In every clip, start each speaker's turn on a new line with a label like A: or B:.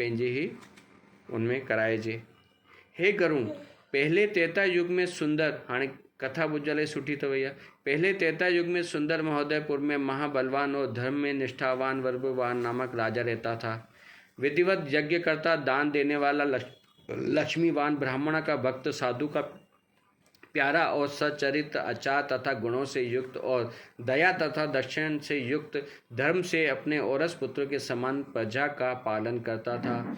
A: पंहिंजे ही उनमें कराइजे। हे गरुण, पहले त्रेता युग में सुंदर, हाणे कथा ॿुधल सुठी अथव इहा। पहले त्रेता युग में सुंदर महोदयपुर में महाबलवान और धर्म में निष्ठावान वर्बवान नामक राजा रहता था। विधिवत यज्ञ करता, दान देने वाला, लक्ष्मीवान, ब्राह्मण का भक्त, साधु का प्यारा और सच्चरित्र, आचार तथा गुणों से युक्त और दया तथा दक्षिण से युक्त, धर्म से अपने औरस पुत्र के समान प्रजा का पालन करता था,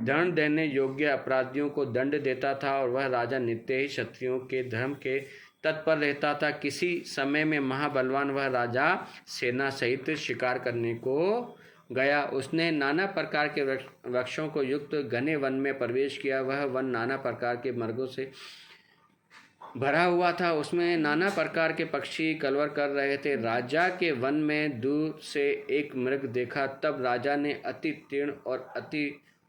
A: दंड देने योग्य अपराधियों को दंड देता था और वह राजा नित्य ही क्षत्रियों के धर्म के तत्पर रहता था। किसी समय में महाबलवान वह राजा सेना सहित शिकार करने को गया। उसने नाना प्रकार के वृक्षों को युक्त घने वन में प्रवेश किया। वह वन नाना प्रकार के मृगों से भरा हुआ था। उसमें नाना प्रकार के पक्षी कलरव कर रहे थे। राजा के वन में दूर से एक मृग देखा। तब राजा ने अति तीक्ष्ण और अति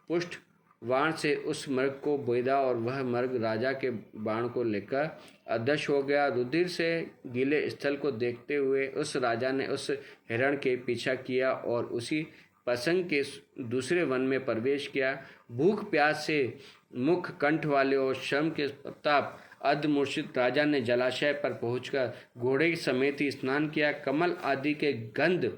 A: पुष्ट बाण से उस मृग को बोधा और वह मृग राजा के बाण को लेकर अदृश्य हो गया। रुधिर से गीले स्थल को देखते हुए उस राजा ने उस हिरण के पीछा किया और उसी प्रसंग के दूसरे वन में प्रवेश किया। भूख प्यास से मुख कंठ वाले और श्रम के प्रताप अर्धमूर्छित राजा ने जलाशय पर पहुंचकर घोड़े समेत ही स्नान किया। कमल आदि के गंध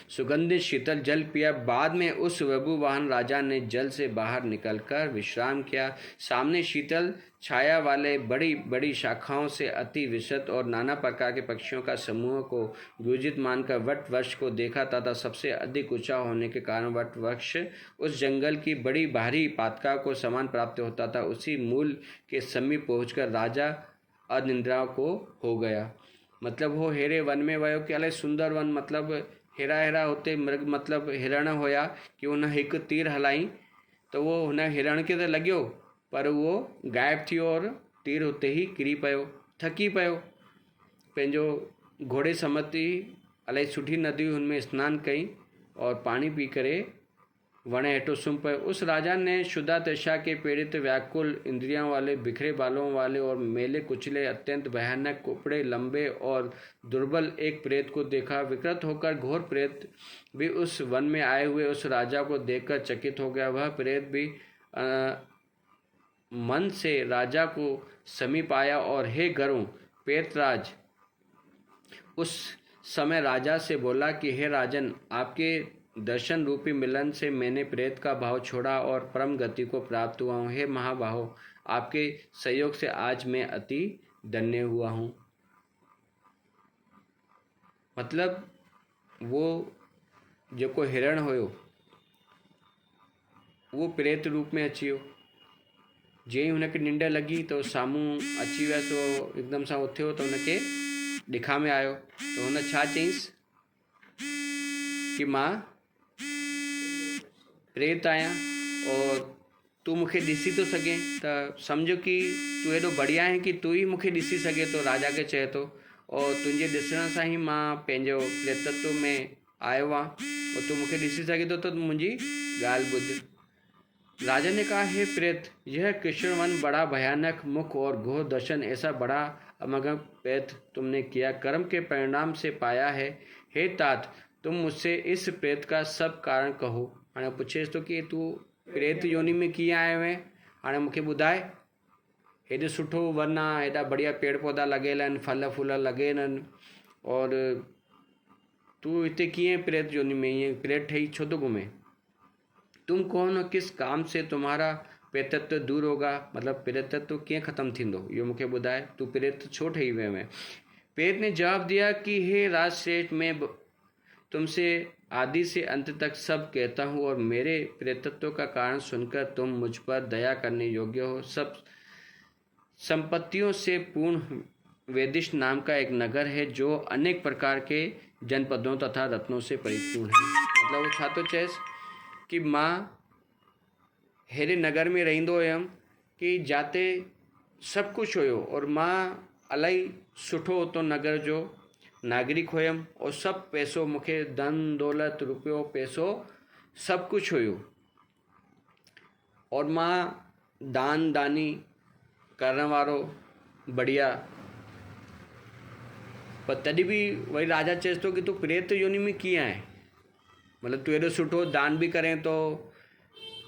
A: सुगंधित शीतल जल पिया। बाद में उस वबुवाहन राजा ने जल से बाहर निकलकर विश्राम किया। सामने शीतल छाया वाले बड़ी बड़ी शाखाओं से अति विशद और नाना प्रकार के पक्षियों का समूह को गुंजित मानकर वट वृक्ष को देखा तथा सबसे अधिक ऊंचा होने के कारण वट वृक्ष उस जंगल की बड़ी भारी पातका को समान प्राप्त होता था। उसी मूल के समीप पहुंचकर राजा अनिद्रा को हो गया। मतलब वो हेरे वन में वयो कि अलाए सुंदर वन, मतलब हेरा हेरा होते मृग मतलब हिरण होया कि उन एक तीर हलाई तो वो हुन हिरण के तो लॻियो पर वो गायब थी और तीर हुते ही किरी पियो, थकी पियो। पंहिंजो घोड़े समती अलाए सुठी नदी हुनमें स्नान कई और पानी पी करे वणे हेठो सुम पियो। उस राजा ने शुद्धा तृषा के पीड़ित, व्याकुल, इंद्रियों वाले, बिखरे बालों वाले और मेले कुचले, अत्यंत भयानक, कुपड़े, लंबे और दुर्बल एक प्रेत को देखा। विकृत होकर घोर प्रेत भी उस वन में आए हुए उस राजा को देखकर चकित हो गया। वह प्रेत भी मन से राजा को समीप आया और हे गरुण प्रेतराज, उस समय राजा से बोला कि हे राजन, आपके दर्शन रूपी मिलन से मैंने प्रेत का भाव छोड़ा और परम गति को प्राप्त हुआ हूँ। हे महाबाहो, आपके सहयोग से आज मैं अति धन्य हुआ हूँ। मतलब वो जो को हिरण होयो वो प्रेत रूप में अची वियो। जे ही हुनखे निंड लगी तो साम्हूं अची वियसि, वो एकदम सां उथियो तो हुनखे ॾिखा में आयो तो हुन छा चयईंसि कि मां प्रेत आहियां और तू मूंखे ॾिसी थो सघे त सम्झो कि तू हेॾो बढ़िया आहे कि तू ही मूंखे ॾिसी सघे थो, राजा खे चए थो, और तुंहिंजे ॾिसण सां ही मां पंहिंजो प्रेतत्व में आयो आहे और तू मूंखे ॾिसी सघे थो त मुंहिंजी ॻाल्हि ॿुध। राजा ने कहा, हे प्रेत, यह कृष्ण वन बड़ा भयानक, मुख और घोर दर्शन ऐसा बड़ा अमंगल प्रेत तुमने किया कर्म के परिणाम से पाया है। हे तात, तुम मुझसे इस प्रेत का सब कारण कहो। हाणे पुछेसि तो कि तू प्रेत योनि में कीअं आयो आहे, हाणे मूंखे ॿुधाए। हेॾो सुठो वन आहे, हेॾा बढ़िया पेड़ पौधा लॻियल आहिनि, फल फूल लॻियल आहिनि, और तू हिते कीअं प्रेत योनि में ईअं प्रेत ठही छो थो घुमे? तुम कौन हो, किस काम से तुम्हारा प्रेतत्व दूर होगा, मतलब प्रेतत्व कीअं ख़त्म थींदो, इहो मूंखे ॿुधाए। तू प्रेत छो ठही वियो आहे? प्रेत ने जवाब दिया कि हे राजश्रेष्ठ, मैं तुमसे आदि से अंत तक सब कहता हूँ और मेरे प्रेतत्व का कारण सुनकर तुम मुझ पर दया करने योग्य हो। सब संपत्तियों से पूर्ण वेदिश नाम का एक नगर है जो अनेक प्रकार के जनपदों तथा रत्नों से परिपूर्ण है। मतलब वो छा तो चएसि कि मां हेड़े नगर में रहंदो हुयमि कि जाते सभु कुझु हुयो और मां इलाही सुठो उतो नगर जो नागरिक हुयमि और सभु पैसो मूंखे धन दौलत रुपयो पैसो सभु कुझु हुयो और मां दान दानी करण वारो बढ़िया। पर तॾहिं बि वरी राजा चएसि थो कि तूं प्रेत योनि में कीअं आहे, मतलब तूं एॾो सुठो दान भी करें तो,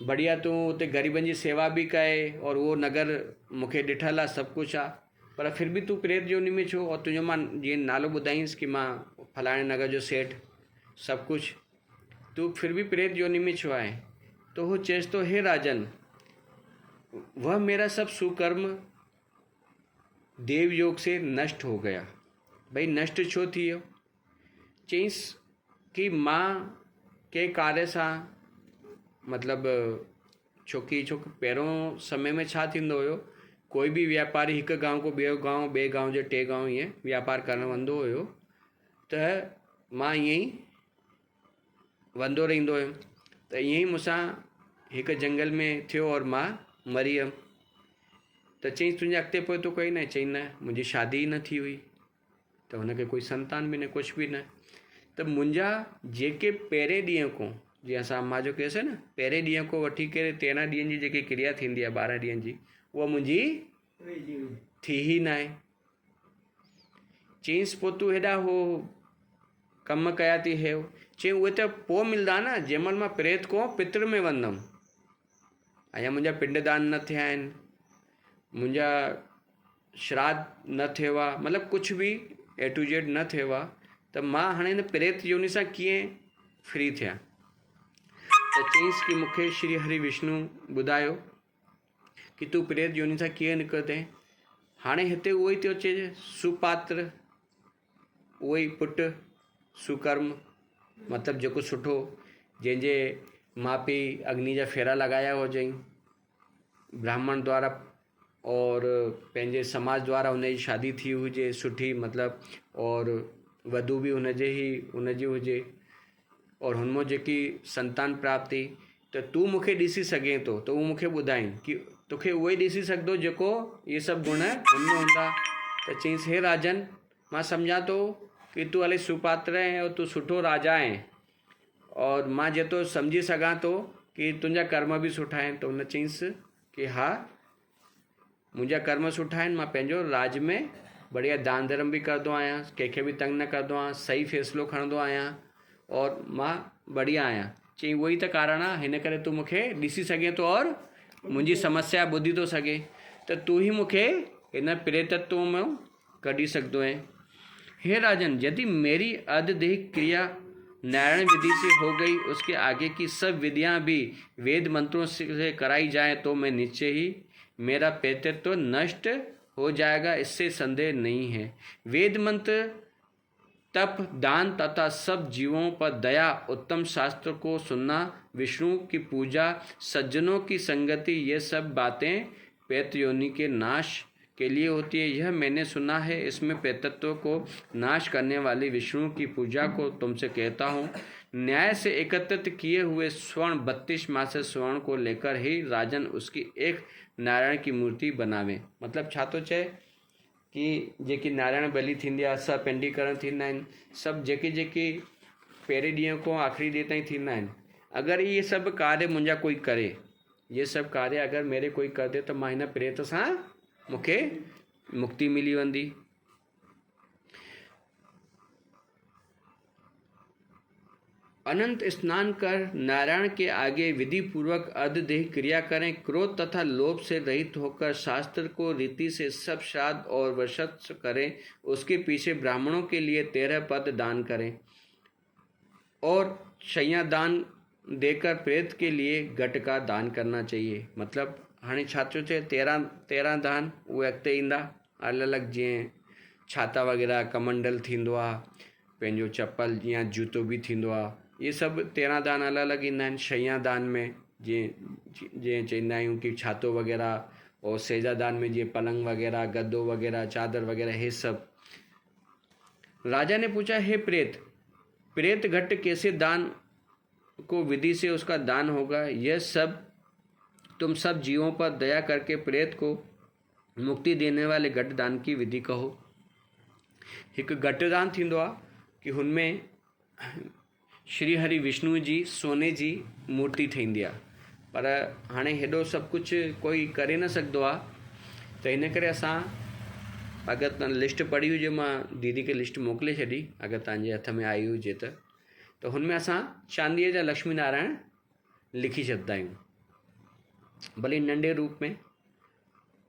A: बढ़िया तूं उते ग़रीबनि जी सेवा बि कए और उहो नगर मूंखे ॾिठल आहे सभु कुझु आहे, पर फिर बि तूं प्रेत योनि में छो? और तुंहिंजो मां जीअं नालो ॿुधाईंसि कि मां फलाणे नगर जो सेठ सभु कुझु, तूं फिर भी प्रेत योनि में छो आहे? तो वो चेस तो हे राजन, वह मेरा सब सुकर्म देव योग से नष्ट हो गया। भाई नष्ट छो थी वियो? चईंसि कि मां के कार्य सां मतिलबु छोकी पहिरों समय में छा थींदो हुयो, कोई बि व्यापारी हिकु गांव को ॿिए गांव जे टे गांव ईअं व्यापार करणु वेंदो हुयो, त मां ईअं ई वेंदो रहंदो हुयुमि। त ईअं ई मूंसां हिकु जंगल में थियो और मां मरी वियुमि। त चईंसि तुंहिंजे अॻिते पोइ तो कोई न? चई न, मुंहिंजी शादी ई न थी हुई, त हुनखे कोई संतान बि न, कुझु बि न। त मुंहिंजा जेके पहिरें ॾींहं को, जीअं असां मां जो केस आहे न, पहिरें ॾींहं को वठी करे 13 ॾींहंनि जी जेकी क्रिया थींदी आहे 12 ॾींहंनि जी, उहा मुंहिंजी थी ई न आहे। चईंसि पोइ तूं हेॾा हो कम कया थी हे, चई उहे त पोइ मिलंदा न, जंहिंमहिल मां प्रेत को पितर में वेंदुमि। अञा मुंहिंजा पिंडदान न थिया आहिनि, मुंहिंजा श्राद्ध न थियो आहे, मतिलबु कुझु बि A to Z न थियो आहे, त मां हाणे हिन प्रेत योनि सां कीअं फ्री थियां? त चईंसि कि मूंखे श्री हरि विष्णु ॿुधायो कि तूं प्रेत योनि सां कीअं निकिरंदे। हाणे हिते उहो ई थो अचे, सुपात्र, उहो ई पुटु, सुकर्म, मतिलबु जेको सुठो, जंहिंजे माउ पीउ अग्नि जा फेरा लॻाया हुजईं ब्राह्मण द्वारा और पंहिंजे समाज द्वारा हुनजी शादी थी हुजे सुठी, मतिलबु और वधू बि हुनजी हुजे और हुनमां जेकी संतान प्राप्ति, त तूं मूंखे ॾिसी सघें थो त उहो मूंखे ॿुधाईं कि तोखे उहो ई ॾिसी सघंदो जेको इहे सभु गुण हुनमें हूंदा। त चईंसि हे राजन, मां सम्झां थो कि तूं हले सुपात्र आहे और तूं सुठो राजा आहे, और मां जेतिरो सम्झी सघां थो कि तुंहिंजा कर्म बि सुठा आहिनि। त हुन चईंसि कि हा मुंहिंजा कर्म सुठा आहिनि, मां पंहिंजो राज में बढ़िया दान धर्म बि कंदो आहियां, कंहिंखे बि तंग न कंदो आहियां, सही फ़ैसिलो खणंदो आहियां और मां बढ़िया आहियां। चई उहो ई त कारण आहे, हिन करे तूं मूंखे ॾिसी सघे थो और मुंहिंजी समस्या ॿुधी थो सघे, त तूं ही मूंखे हिन प्रेतत्व में कढी सघंदो आहे। हे राजन, यदि मेरी अधदेह क्रिया नारायण विधि से हो गई, उसके आगे की सब विधियां भी वेद मंत्रों से कराई जाए तो मैं निश्चय ही मेरा प्रेतत्व नष्ट हो जाएगा, इससे संदेह नहीं है। वेद मंत्र, तप, दान तथा सब जीवों पर दया, उत्तम शास्त्र को सुनना, विष्णु की पूजा, सज्जनों की संगति, ये सब बातें प्रेत योनि के नाश के लिए होती है। यह मैंने सुना है। इसमें प्रेतत्व को नाश करने वाली विष्णु की पूजा को तुमसे कहता हूँ। न्याय से एकत्रित किए हुए स्वर्ण 32 माह से स्वर्ण को लेकर ही राजन उसकी एक नारायण की मूर्ति बनावे। मतलब छा तो चए कि जेकी नारायण बलि थींदी आहे, सभु पिंडीकरण थींदा आहिनि, सभु जेके पहिरें ॾींहं खां आख़िरी ॾींहं ताईं थींदा आहिनि। अगरि इहे सभु कार्य मुंहिंजा कोई करे, ये सभु कार्य अगरि मेरे कोई कर दे, त मां हिन प्रेत सां मूंखे मुक्ति मिली वेंदी। अनंत स्नान कर नारायण के आगे विधि पूर्वक अर्धदेह क्रिया करें। क्रोध तथा लोभ से रहित होकर शास्त्र को रीति से सब श्राद्ध और वर्षत्व करें। उसके पीछे ब्राह्मणों के लिए 13 पद दान करें और शैया दान देकर प्रेत के लिए घट का दान करना चाहिए। मतलब हाणे छा थो चए, 13 दान उहे अॻिते ईंदा अलॻि अलॻि, जीअं छाता वग़ैरह, कमंडल थींदो आहे, पंहिंजो चप्पल या जूतो बि थींदो आहे, ये सभु 13 दान अलॻि अलॻि ईंदा आहिनि। शैया दान में जीअं चईंदा आहियूं कि छातो वग़ैरह, और सेजा दान में जीअं पलंग वग़ैरह, गद्दो वग़ैरह, चादर वग़ैरह, हे सब। राजा ने पूछा, हे प्रेत घट कैसे दान को विधि से उसका दान होगा? यह सब तुम सब जीवों पर दया करके प्रेत को मुक्ति देने वाले घट दान की विधि कहो। एक घट दान थींदो आहे कि हुनमें श्री हरि विष्णु जी सोने जी मूर्ति ठहींदी आहे, पर हाणे हेॾो सभु कुझु कोई करे न सघंदो आहे, त हिन करे असां अगरि तव्हां लिस्ट पढ़ी हुजे, मां दीदी खे लिस्ट मोकिले छॾी, अगरि तव्हांजे हथ में आई हुजे त हुनमें असां चांदीअ जा लक्ष्मी नारायण लिखी छॾंदा आहियूं। भली नंढे रूप में,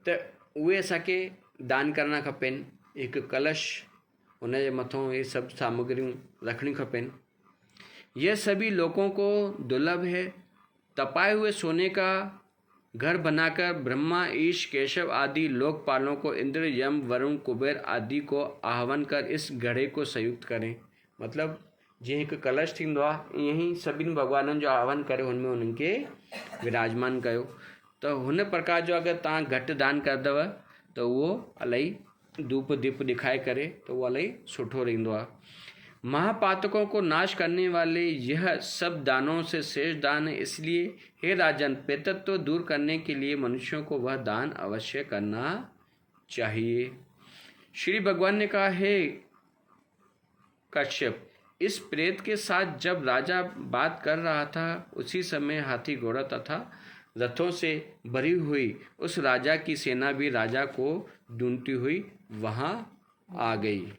A: त उहे असांखे दान करणा खपेनि। हिकु कलश, हुनजे मथां ये सभु सामग्रियूं रखणी खपेनि। यह सभी लोगों को दुर्लभ है। तपाए हुए सोने का घर बनाकर ब्रह्मा, ईश, केशव आदि लोकपालों को, इंद्र, यम, वरुण, कुबेर आदि को आह्वान कर इस घड़े को संयुक्त करें। मतलब जीअं हिकु कलश थींदो आहे, ईअं ई सभिनी भॻवाननि जो आह्वान करे हुनमें उन्हनि खे विराजमान कयो। त हुन प्रकार जो अगरि तव्हां घटि दान कंदव त उहो इलाही धूप दीप दिखाए करे त उहो इलाही सुठो रहंदो आहे। महापातकों को नाश करने वाले यह सब दानों से श्रेष्ठ दान है। इसलिए हे राजन, प्रेतत्व दूर करने के लिए मनुष्यों को वह दान अवश्य करना चाहिए। श्री भगवान ने कहा, हे कश्यप, इस प्रेत के साथ जब राजा बात कर रहा था, उसी समय हाथी, घोड़ा तथा रथों से भरी हुई उस राजा की सेना भी राजा को ढूंढती हुई वहां आ गई।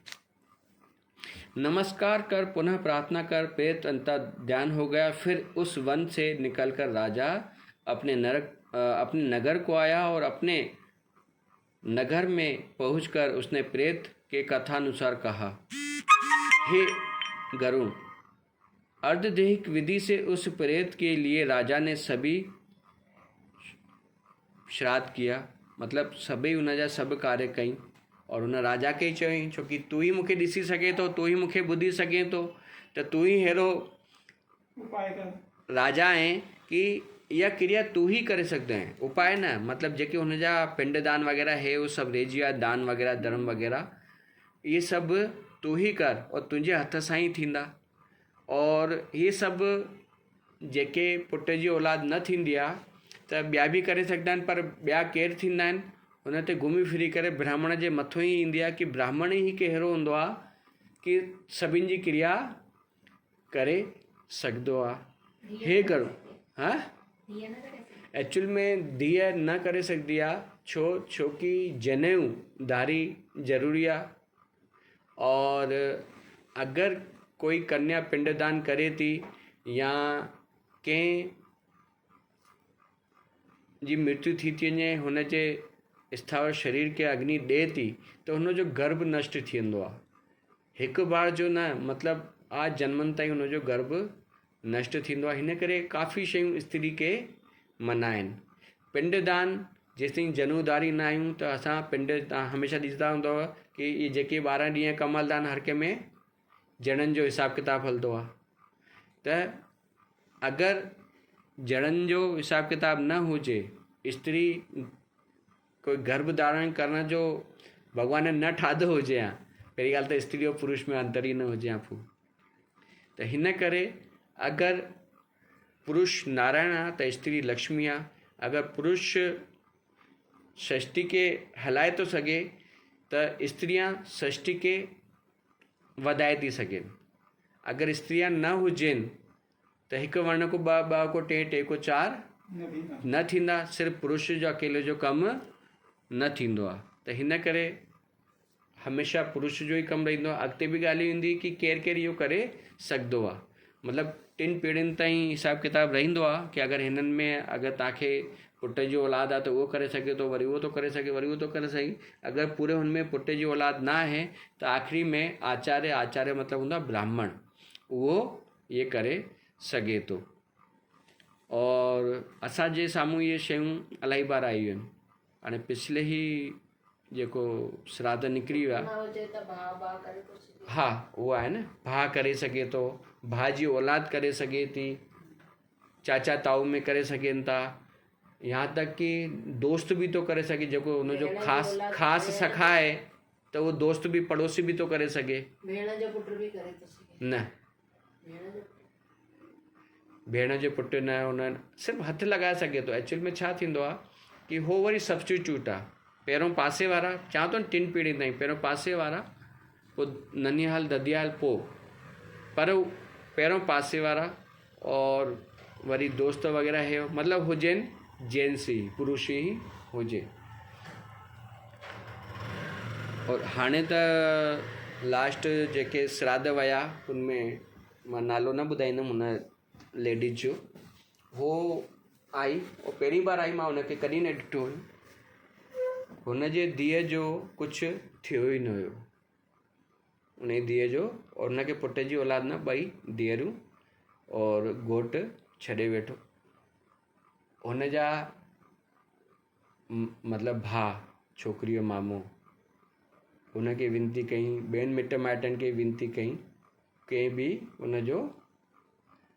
A: नमस्कार कर पुनः प्रार्थना कर प्रेत अंतर ध्यान हो गया। फिर उस वन से निकलकर राजा अपने नगर को आया और अपने नगर में पहुंचकर उसने प्रेत के कथानुसार कहा, हे गरुण, अर्धदैहिक विधि से उस प्रेत के लिए राजा ने सभी श्राद्ध किया। मतलब सभी उनजा सभु कार्य कई और उन राजा खे चयईं, छोकी तू ही मूंखे ॾिसी सघे थो, तू ही मूंखे ॿुधी सघे थो, त तू ही अहिड़ो राजा आहीं कि इहा क्रिया तू ही करे सघंदो आहीं। उपाय न, मतलब जेके हुनजा पिंडदान वग़ैरह है उहो सभु रहिजी विया, दान वग़ैरह धर्म वग़ैरह इहे सभु तू ही कर और तुंहिंजे हथ सां ई थींदा। और इहे सभु जेके पुट जी औलाद न थींदी आहे त ॿिया बि करे सघंदा आहिनि, पर ॿिया केरु थींदा आहिनि, हुन ते घुमी फिरी करे ब्राह्मण जे मथां ई ईंदी आहे कि ब्राह्मण ई कहिड़ो हूंदो आहे कि सभिनि जी क्रिया करे सघंदो आहे। हे करो, हा एक्चुअल में धीअ न करे सघंदी आहे, छोकी जनेऊ धारी ज़रूरी आहे। और अगरि कोई कन्या पिंडदान करे थी या कंहिं जी मृत्यु थी वञे, हुनजे स्थावर शरीर के अग्नि ॾे थी त हुनजो गर्भ नष्ट थी वेंदो आहे। हिकु बार जो न, मतलब आज जन्मनि ताईं हुनजो गर्भ नष्ट थींदो आहे। हिन करे काफ़ी शयूं स्त्री खे मना आहिनि। पिंडदान जेसिताईं जनूधारी न आहियूं त असां पिंड, तव्हां हमेशह ॾिसंदा हूंदव कि इहे जेके 12 ॾींहं कमल दान हर कंहिं में जणनि जो हिसाबु किताबु हलंदो आहे। त अगरि जणनि जो हिसाबु किताबु न हुजे, स्त्री कोई गर्भ धारण करण जो भॻवान न ठाहियो हुजे हा, पहिरीं ॻाल्हि त स्त्री और पुरुष में अंतर ई न हुजे हा पोइ। त हिन करे अगरि पुरुष नारायण आहे त स्त्री लक्ष्मी आहे। अगरि पुरुष सृष्टि के हलाए थो सघे त स्त्रियां सृष्टि के वधाए थी सघनि। अगरि स्त्रियां न हुजनि त हिकु वर्ण को ॿ को टे को 4 न थींदा। सिर्फ़ु पुरुष जो अकेले जो कमु न थींदो आहे। त हिन करे हमेशह पुरुष जो ई कमु रहंदो आहे। अॻिते बि ॻाल्हि ईंदी कि केरु केरु इहो करे सघंदो आहे। मतिलबु 3 पीढ़ियुनि ताईं हिसाबु किताबु रहंदो आहे कि अगरि हिननि में अगरि तव्हांखे पुट जी औलाद आहे त उहो करे सघे थो, वरी उहो थो करे सघे, वरी उहो थो करे सघे। अगरि पूरे हुनमें पुट जी औलाद न आहे त आख़िरी में आचार्य मतिलबु हूंदो आहे ब्राह्मण, उहो इहे करे सघे थो। और असांजे साम्हूं इहे शयूं इलाही बार आयूं आहिनि। हाणे पिछले ई जेको श्राद्ध निकिरी विया, हा उहो आहे न, भाउ करे सघे थो, भाउ जी औलाद करे सघे थी, चाचा ताऊ में करे सघनि था, यहाँ तक कि दोस्त बि थो करे सघे, जेको हुनजो ख़ासि सखा आहे त उहो दोस्त बि पड़ोसी बि थो करे सघे।
B: भेण जो पुट बि करे थो सघे
A: न, भेण जो पुटु न, हुन सिर्फ़ु हथु लॻाए सघे थो। एक्चुअल में छा थींदो आहे कि हो वरी सब्स्टिट्यूट आहे। पहिरों पासे वारा, चवां थो 3 पीढ़ी ताईं, पहिरों पासे वारा, पोइ ननिहाल ददियाल, पोइ पर पहिरों पासे वारा और वरी दोस्त वग़ैरह हे मतिलबु हुजनि जेंट्स ई, पुरुष ई हुजे। और हाणे त लास्ट जेके श्राद्ध विया उनमें मां नालो न ॿुधाईंदुमि हुन लेडीज जो, हो आई, वो पहिरीं बार आई, मां हुनखे कॾहिं न ॾिठो हुयो। हुनजे धीअ जो कुझु थियो ई न हुयो, उन जी धीअ जो, और हुनखे पुट जी औलाद न, ॿई धीअरूं और घोटु छॾे वेठो। हुनजा मतिलबु भाउ, छोकिरी जो मामो, हुनखे विनती कई, ॿियनि मिट माइटनि खे विनती कई, कंहिं बि हुनजो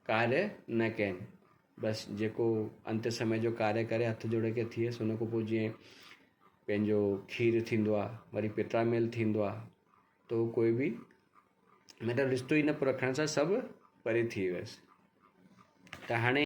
A: कार्य न कयनि। बसि जेको अंत समय जो कार्य करे हथ जोड़े के थियसि, हुन खां पोइ जीअं पंहिंजो खीरु थींदो आहे, वरी पितरामेल थींदो आहे, तो कोई बि मतिलबु रिश्तो ई न रखण सां सभु परे थी वियसि। त हाणे